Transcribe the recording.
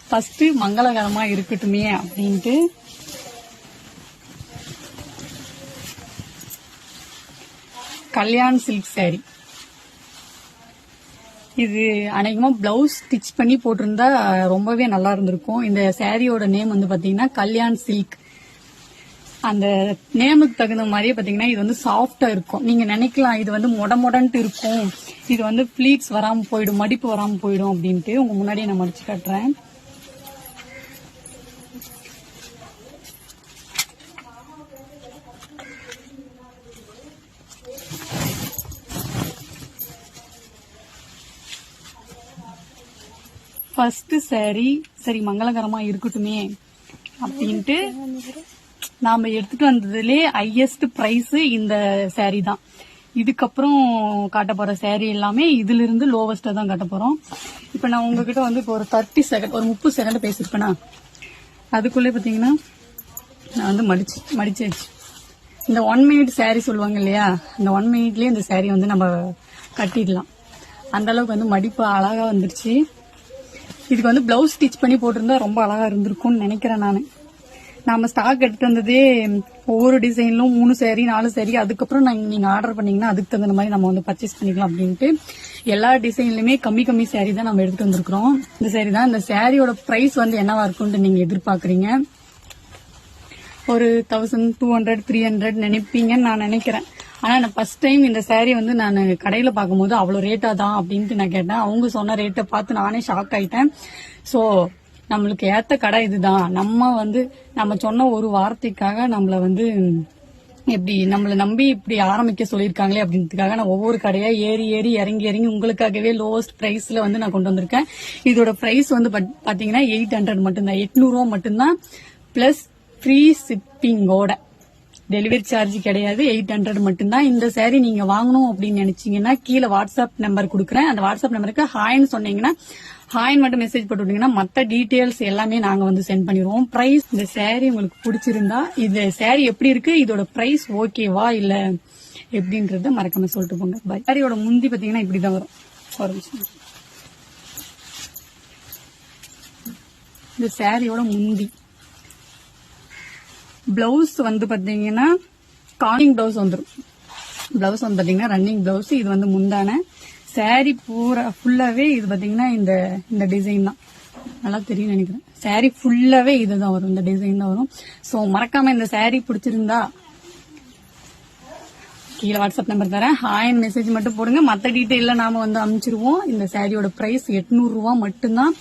First மங்களகரமா இருக்கட்டுமே அப்படின்ட்டு Kalyan silk sorry. இது அநேகமா பிளவுஸ் ஸ்டிச் பண்ணி போட்டிருந்தா ரொம்பவே நல்லா இருந்திருக்கும். இந்த சாரியோட நேம் வந்து பாத்தீங்கன்னா கல்யாண் சில்க். அந்த நேமுக்கு தகுந்த மாதிரியே பாத்தீங்கன்னா இது வந்து சாஃப்டா இருக்கும். நீங்க நினைக்கலாம் இது வந்து மொடன்ட்டு இருக்கும், இது வந்து பிளீட்ஸ் வராம போயிடும், மடிப்பு வராம போயிடும் அப்படின்ட்டு. உங்க முன்னாடியே நான் மடிச்சு காட்டுறேன். ஃபர்ஸ்ட் சாரி சரி மங்களகரமா இருக்கட்டுமே அப்படின்ட்டு நாம எடுத்துட்டு வந்ததுலே ஹையஸ்ட் பிரைஸ் இந்த சாரி தான். இதுக்கப்புறம் காட்ட போற சாரி எல்லாமே இதுல இருந்து லோவஸ்டா தான் காட்ட போறோம். இப்ப நான் உங்ககிட்ட வந்து இப்போ ஒரு 30 செகண்ட் ஒரு 30 செகண்ட் பேசிருப்பேனா, அதுக்குள்ளே பாத்தீங்கன்னா நான் வந்து மடிச்சாச்சு. இந்த 1 மினிட் சாரி சொல்லுவாங்க இல்லையா, இந்த 1 மினிட்லயே இந்த சாரி வந்து நம்ம கட்டிடலாம். அந்த அளவுக்கு வந்து மடிப்பு அழகா வந்துருச்சு. இதுக்கு வந்து பிளவுஸ் ஸ்டிச் பண்ணி போட்டிருந்தா ரொம்ப அழகா இருந்திருக்கும்னு நினைக்கிறேன் நானு. நாம ஸ்டாக் எடுத்துட்டு வந்ததே ஒவ்வொரு டிசைன்லும் 3 சாரி 4 சாரி, அதுக்கப்புறம் நீங்க ஆர்டர் பண்ணீங்கன்னா அதுக்கு தகுந்த மாதிரி நம்ம வந்து பர்ச்சேஸ் பண்ணிக்கலாம் அப்படின்ட்டு எல்லா டிசைன்லயுமே கம்மி சாரி தான் நம்ம எடுத்துட்டு வந்திருக்கிறோம். இந்த சாரி தான். இந்த சாரியோட பிரைஸ் வந்து என்னவா இருக்கும்னு நீங்க எதிர்பார்க்கறீங்க. ஒரு 1200 300 நினைப்பீங்கன்னு நான் நினைக்கிறேன். ஆனா நான் ஃபர்ஸ்ட் டைம் இந்த சாரி வந்து நான் கடையில பார்க்கும்போது அவ்வளவு ரேட்டா தான் அப்படின்ட்டு நான் கேட்டேன். அவங்க சொன்ன ரேட்டை பார்த்து நானே ஷாக் ஆயிட்டேன். சோ நம்மளுக்கு ஏத்த கடை இதுதான். நம்ம சொன்ன ஒரு வார்த்தைக்காக நம்மள வந்து எப்படி நம்மள நம்பி இப்படி ஆரம்பிக்க சொல்லியிருக்காங்களே அப்படின்றதுக்காக நான் ஒவ்வொரு கடையா ஏறி இறங்கி உங்களுக்காகவே லோவஸ்ட் பிரைஸ்ல வந்து நான் கொண்டு வந்திருக்கேன். இதோட பிரைஸ் வந்து பாத்தீங்கன்னா 800 மட்டும்தான், 800 ரூபா மட்டும்தான், பிளஸ் ஃப்ரீ ஷிப்பிங்கோட. டெலிவரி சார்ஜ் கிடையாது, 800 மட்டும்தான். இந்த சாரி நீங்க வாங்கணும் அப்படின்னு நினைச்சீங்கன்னா கீழே வாட்ஸ்அப் நம்பர் கொடுக்குறேன். அந்த வாட்ஸ்அப் நம்பருக்கு ஹாய்னு சொன்னீங்கன்னா, ஹாய் மட்டும் மெசேஜ் போட்டு விட்டீங்கன்னா மற்ற டீடைல்ஸ் எல்லாமே நாங்க வந்து சென்ட் பண்ணிடுவோம். பிரைஸ், இந்த சாரி உங்களுக்கு பிடிச்சிருந்தா இந்த சாரி எப்படி இருக்கு, இதோட பிரைஸ் ஓகேவா இல்ல எப்படின்றத மறக்காம சொல்லிட்டு போங்க. பை. சாரியோட முந்தி பாத்தீங்கன்னா இப்படிதான் வரும். ஒரு நிமிஷம். இந்த சாரியோட முந்தி பிளவுஸ் வந்து பாத்தீங்கன்னா காலிங் பிளவுஸ் வந்துடும். பிளவுஸ் வந்து பாத்தீங்கன்னா ரன்னிங் பிளவுஸ். இது வந்து முந்தான சாரி பூரா ஃபுல்லாவே இது பாத்தீங்கன்னா இந்த டிசைன் தான். நல்லா தெரியும் நினைக்கிறேன். சாரி ஃபுல்லாவே இதுதான் வரும், இந்த டிசைன் தான் வரும். சோ மறக்காம இந்த சாரி பிடிச்சிருந்தா கீழே வாட்ஸ்அப் நம்பர் தரேன், ஹாய் மெசேஜ் மட்டும் போடுங்க. மற்ற டீட்டெயில நாம வந்து அனுப்பிச்சிருவோம். இந்த சாரியோட பிரைஸ் 800 ரூபா மட்டும்தான்.